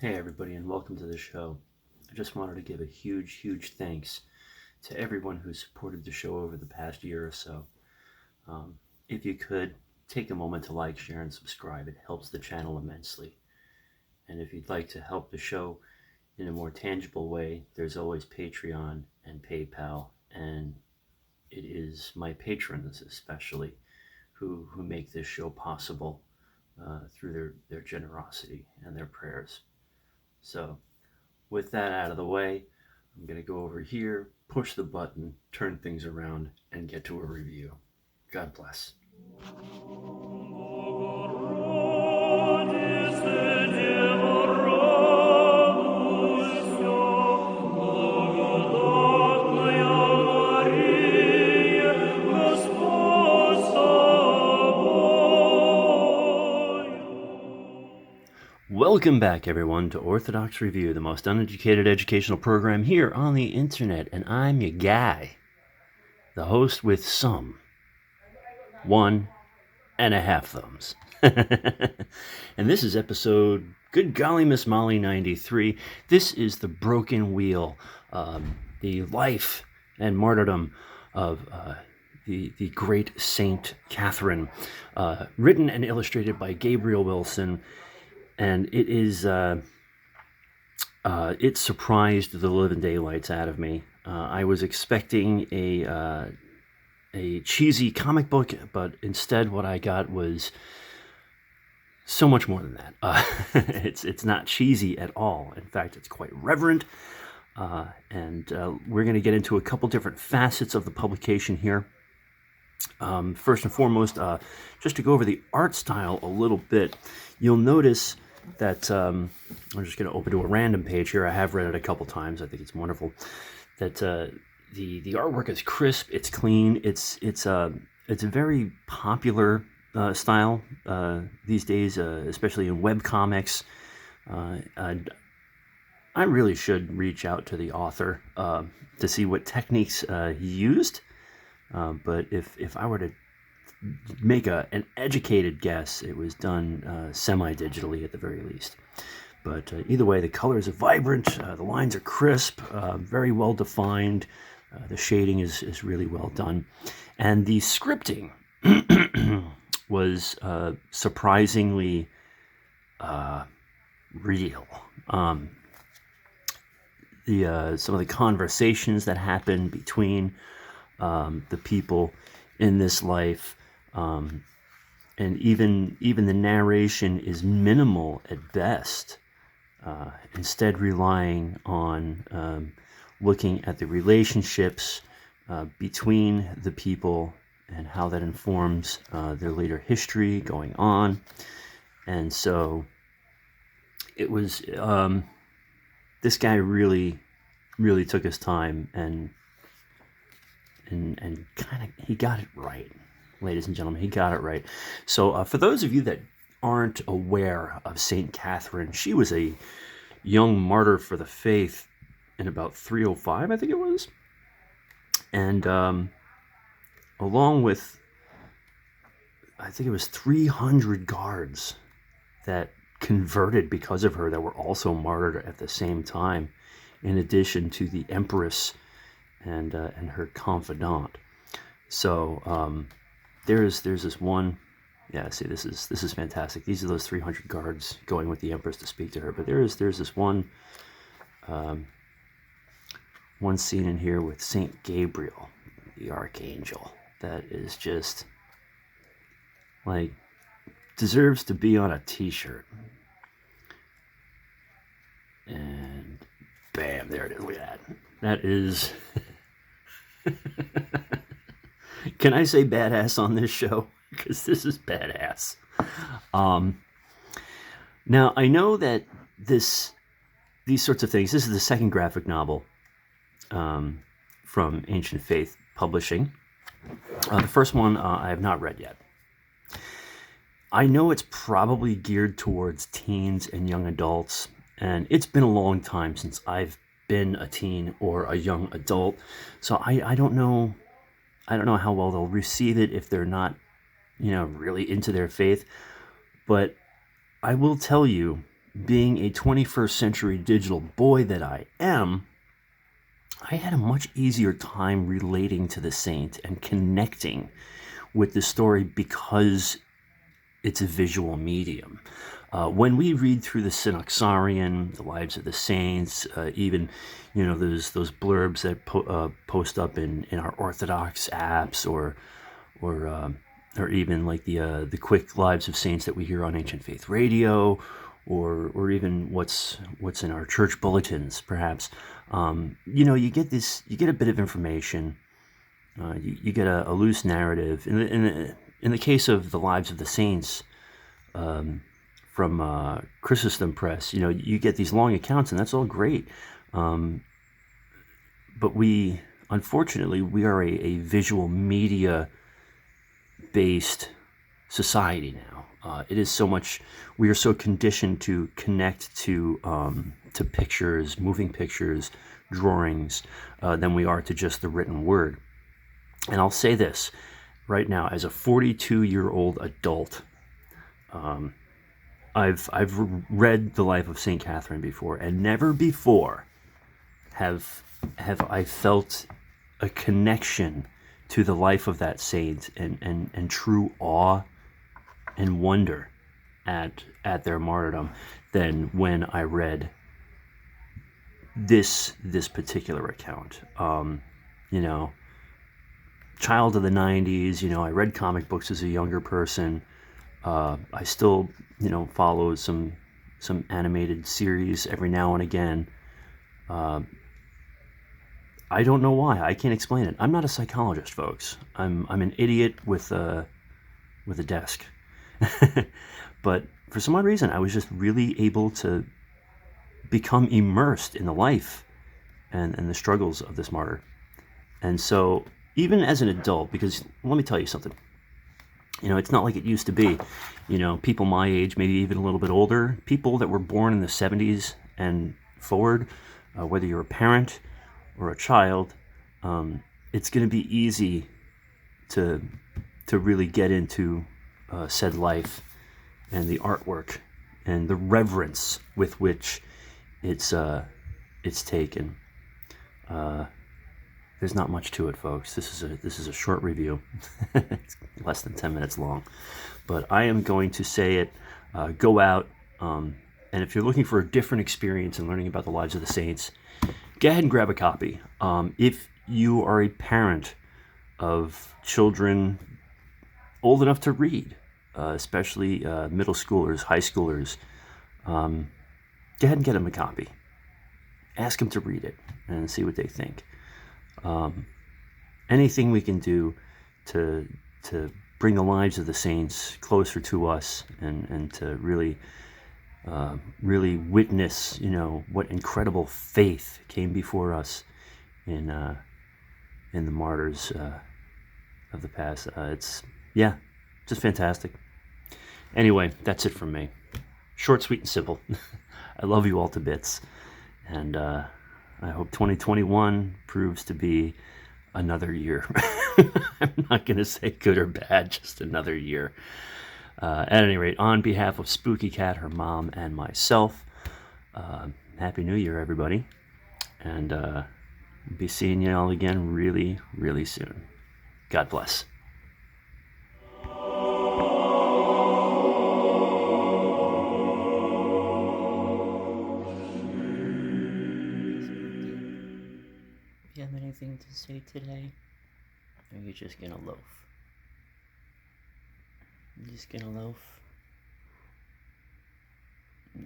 Hey everybody, and welcome to the show. I just wanted to give a huge thanks to everyone who supported the show over the past year or so. If you could, take a moment to like, share, and subscribe. It helps the channel immensely. And if you'd like to help the show in a more tangible way, there's always Patreon and PayPal, and it is my patrons especially who make this show possible through their generosity and their prayers. So with that out of the way, I'm going to go over here, push the button, turn things around, and get to a review. God bless. Welcome back, everyone, to Orthodox Review, the most uneducated educational program here on the internet. And I'm your guy, the host with some 1.5 thumbs. And this is episode, good golly, Miss Molly 93. This is the broken wheel, the life and martyrdom of the great Saint Catherine, written and illustrated by Gabriel Wilson. And it is it surprised the living daylights out of me. I was expecting a cheesy comic book, but instead what I got was so much more than that. It's not cheesy at all. In fact, it's quite reverent. And we're going to get into a couple different facets of the publication here. First and foremost, just to go over the art style a little bit, you'll notice that I'm just going to open to a random page here. I have read it a couple times. I think it's wonderful. That the artwork is crisp. It's clean. It's a very popular style these days, especially in web comics. I really should reach out to the author to see what techniques he used. But if I were to make an educated guess, it was done semi-digitally at the very least. But either way, the colors are vibrant, the lines are crisp, very well defined, the shading is really well done. And the scripting was surprisingly real. Some of the conversations that happen between the people in this life, and even the narration is minimal at best. Instead, relying on looking at the relationships between the people and how that informs their later history going on. And so it was, this guy really took his time and kind of, he got it right, ladies and gentlemen. He got it right. So for those of you that aren't aware of Saint Catherine, she was a young martyr for the faith in about 305, I think it was. And along with, I think it was 300 guards that converted because of her, that were also martyred at the same time, in addition to the empress and her confidant. So there's this one. Yeah, see, this is fantastic. These are those 300 guards going with the empress to speak to her. But there's this one scene in here with Saint Gabriel, the archangel, that is just like deserves to be on a t-shirt. And bam, there it is. Look at that. That is can I say badass on this show? Because this is badass. Now, I know that these sorts of things, this is the second graphic novel from Ancient Faith Publishing. The first one I have not read yet. I know it's probably geared towards teens and young adults, and it's been a long time since I've been a teen or a young adult, so I don't know how well they'll receive it if they're not, really into their faith. But I will tell you being a 21st century digital boy that I am, I had a much easier time relating to the saint and connecting with the story because it's a visual medium. When we read through the Synaxarion, the Lives of the Saints, even those blurbs that post up in our Orthodox apps, or even like the quick Lives of Saints that we hear on Ancient Faith Radio, or even what's in our church bulletins, perhaps. You get a bit of information. You get a loose narrative. In the case of the Lives of the Saints, from Chrysostom Press, you get these long accounts, and that's all great. But unfortunately, we are a visual media based society now. It is so much. We are so conditioned to connect to pictures, moving pictures, drawings, than we are to just the written word. And I'll say this right now, as a 42-year-old adult, I've read the life of Saint Catherine before, and never before have I felt a connection to the life of that saint and true awe and wonder at their martyrdom than when I read this particular account. Child of the 90s, I read comic books as a younger person. I still, follow some animated series every now and again. I don't know why. I can't explain it. I'm not a psychologist, folks. I'm an idiot with a desk. But for some odd reason, I was just really able to become immersed in the life and the struggles of this martyr. And so, even as an adult, because let me tell you something. It's not like it used to be. People my age, maybe even a little bit older, people that were born in the 70s and forward, whether you're a parent or a child, it's going to be easy to really get into said life and the artwork and the reverence with which it's taken. There's not much to it, folks. This is a short review. It's less than 10 minutes long, but I am going to say it. Go out, and if you're looking for a different experience in learning about the lives of the saints, go ahead and grab a copy. If you are a parent of children old enough to read, especially middle schoolers, high schoolers, go ahead and get them a copy. Ask them to read it and see what they think. Anything we can do to bring the lives of the saints closer to us and to really witness, what incredible faith came before us in the martyrs of the past. It's just fantastic. Anyway, that's it from me. Short, sweet, and simple. I love you all to bits, and I hope 2021 proves to be another year. I'm not going to say good or bad, just another year. At any rate, on behalf of Spooky Cat, her mom, and myself, Happy New Year, everybody. And be seeing you all again really, really soon. God bless. Do you have anything to say today? Or are you just gonna loaf? You just gonna loaf? Yeah.